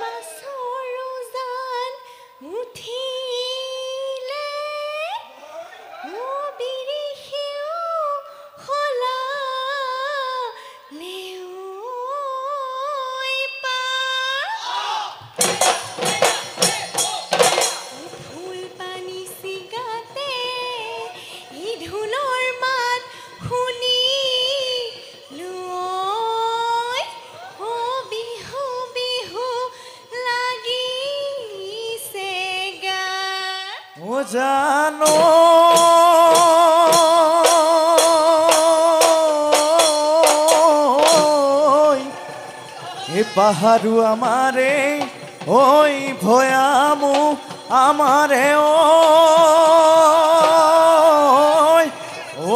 মাছৰো জান উঠিলে বিৰিষেও সলালেও ফুল পানী চিগাতে এই ঢোলৰ মাত শুনি লৈ বিহু বিহু লাগিছে গান জানো এ পাহাড়ু আমারে ওই ভয়ামু আমারে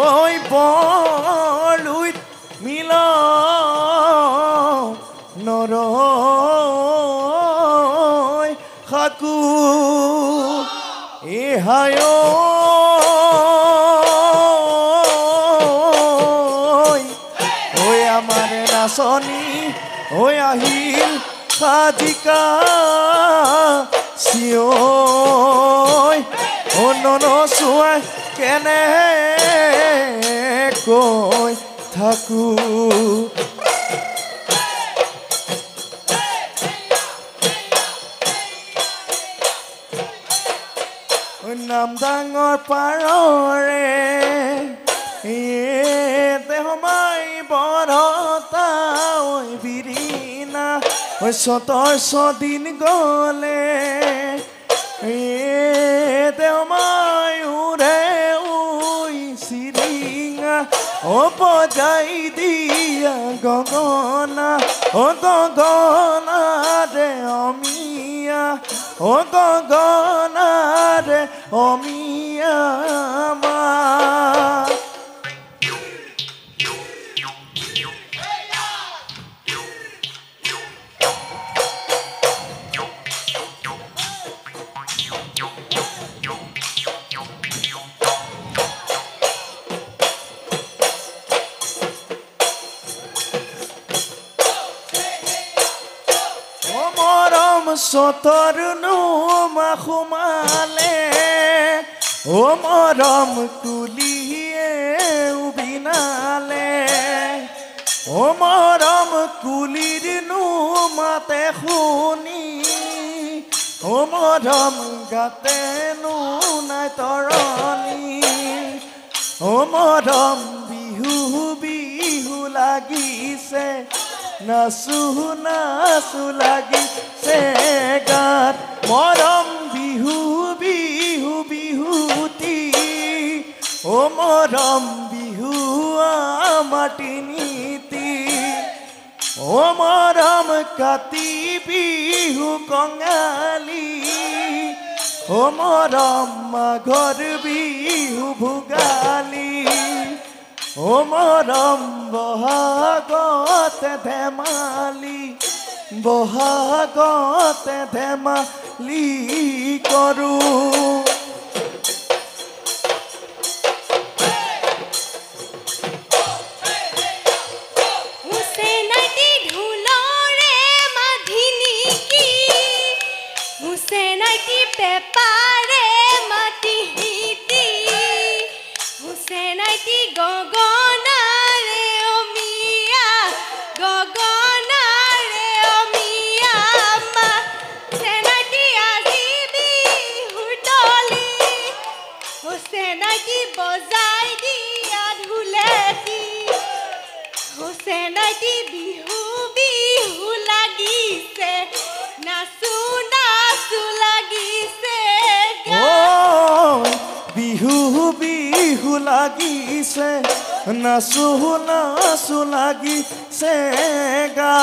ওই বলুইত মিল নর খাকু এ হায় ওই আমারে নাচনি ওই আহিল সাজিকা চিঞই নচুৱাই কেনে কৈ থাকো নাম ডাঙৰ পাৰৰে সোমাই বৰতা ঐ বিৰিণা সতৰ ছদিন গলে সোমাই উৰে উই চিৰিঙা বজাই দিয়া গগনা গগনা ৰে অমিয়া গগনা ৰে অমিয়া মা সতৰ নোমা সোমালে মৰম কুলিয়ে উবিনালে মৰম কুলিৰ নোমাতে শুনি মৰম গাতে নাই তৰণি মৰম বিহু বিহু লাগিছে নাচু নাচু লাগিছে গাত মৰম বিহু বিহু বিহুতি মৰম বিহু আমাৰ তিনিটি মৰম কাতি বিহু কঙালী মৰম মাঘৰ বিহু ভোগালী মৰম বহাগতে ধেমালি বহাগতে ধেমালি কৰো পেপাৰে মাটি হিতি হুছেনাইটি গগনাৰে অমিয়া মা হুছেনাইটি আজি বিহুৰ তলি হুছেনাইটি বজাই দিয়া ঢোলেটি হুছেনাইটি বিহু বিহু লাগিছে নাচু নাচু লাগিছে বিহু বিহু লাগিছে নাচু নাচু লাগিছে গা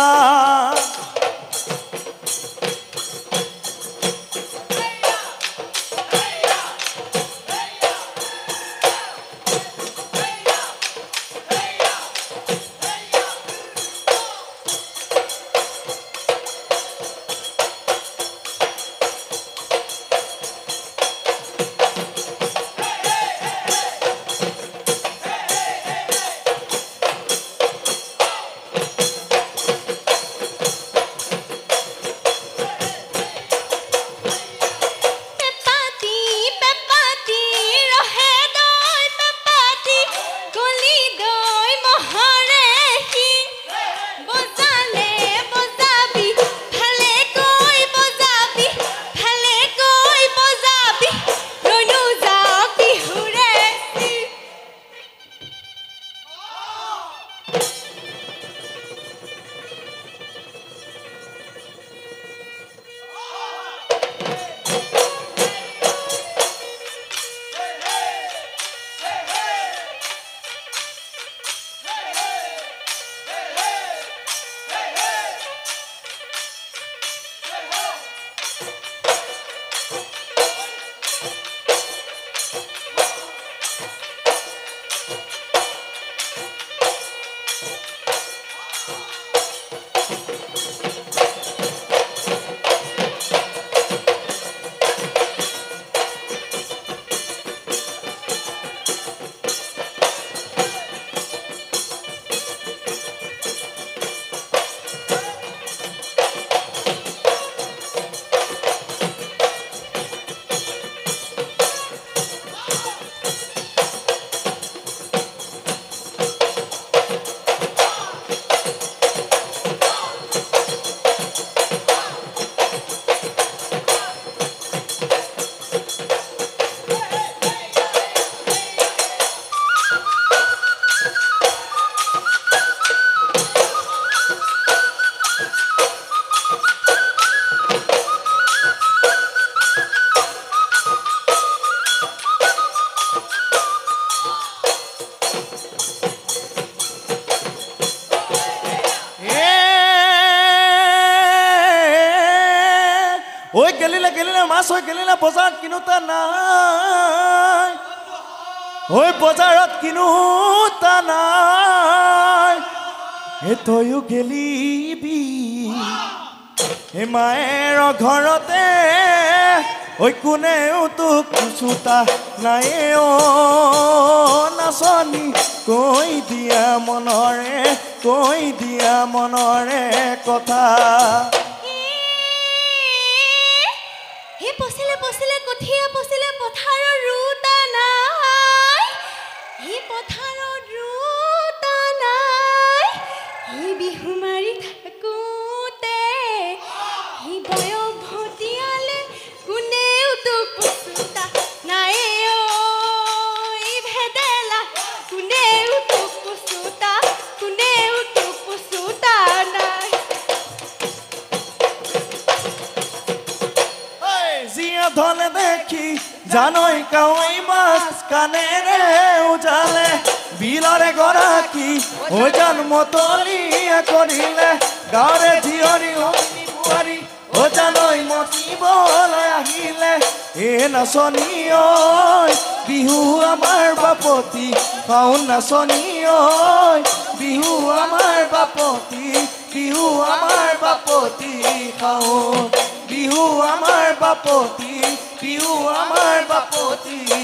ঐ গেলিলে মাছ ঐ গেলিলে বজাৰত কিনোতা নাই ঐ বজাৰত কিনোতা নাই হে তয়ো গেলিবি হে মায়েৰ ঘৰতে ঐ কোনেও তোক কুচুতা নাই অ নাচনী কৈ দিয়া মনৰে কথা হে পছিলে কঠিয়া পছিলে পথাৰৰ ৰুতা নাই হে পথাৰৰ ৰুতা নাই হে বিহু মাৰি থাকোতে হে বয়স ভটিয়ালে কোনেও তোক পুচুতা নাই অ ই ভেদেলা কোনেও তোক পুচুতা নাই জিয়া ধলে দেখি জানৈ কাৱৈ মাছ কাণেৰে উজালে বিলৰে গৰাকী ঐ জন্মতলীয়া কৰিলে গাঁৱৰে জীয়ৰী অগ্নি বোৱাৰী ঐ জানৈ মতিবলৈ আহিলে এ নাচনী ঐ বিহু আমাৰ বাপতি পাওঁ নাচনী ঐ বিহু আমাৰ বাপতি খাওঁ বিহু আমাৰ বাপতি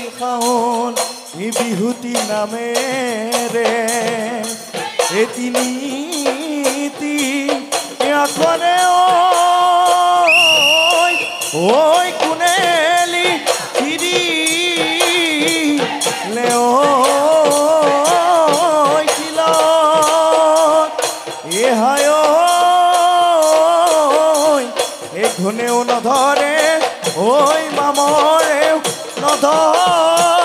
খাওঁ এই বিহুতি নামেৰে এই তিনিটি আখৰে ঐ কোনেলি ফিৰিলে ঐ শিলত এ হায় এই ঘূণেও নধৰে ঐ মামৰেও নধৰে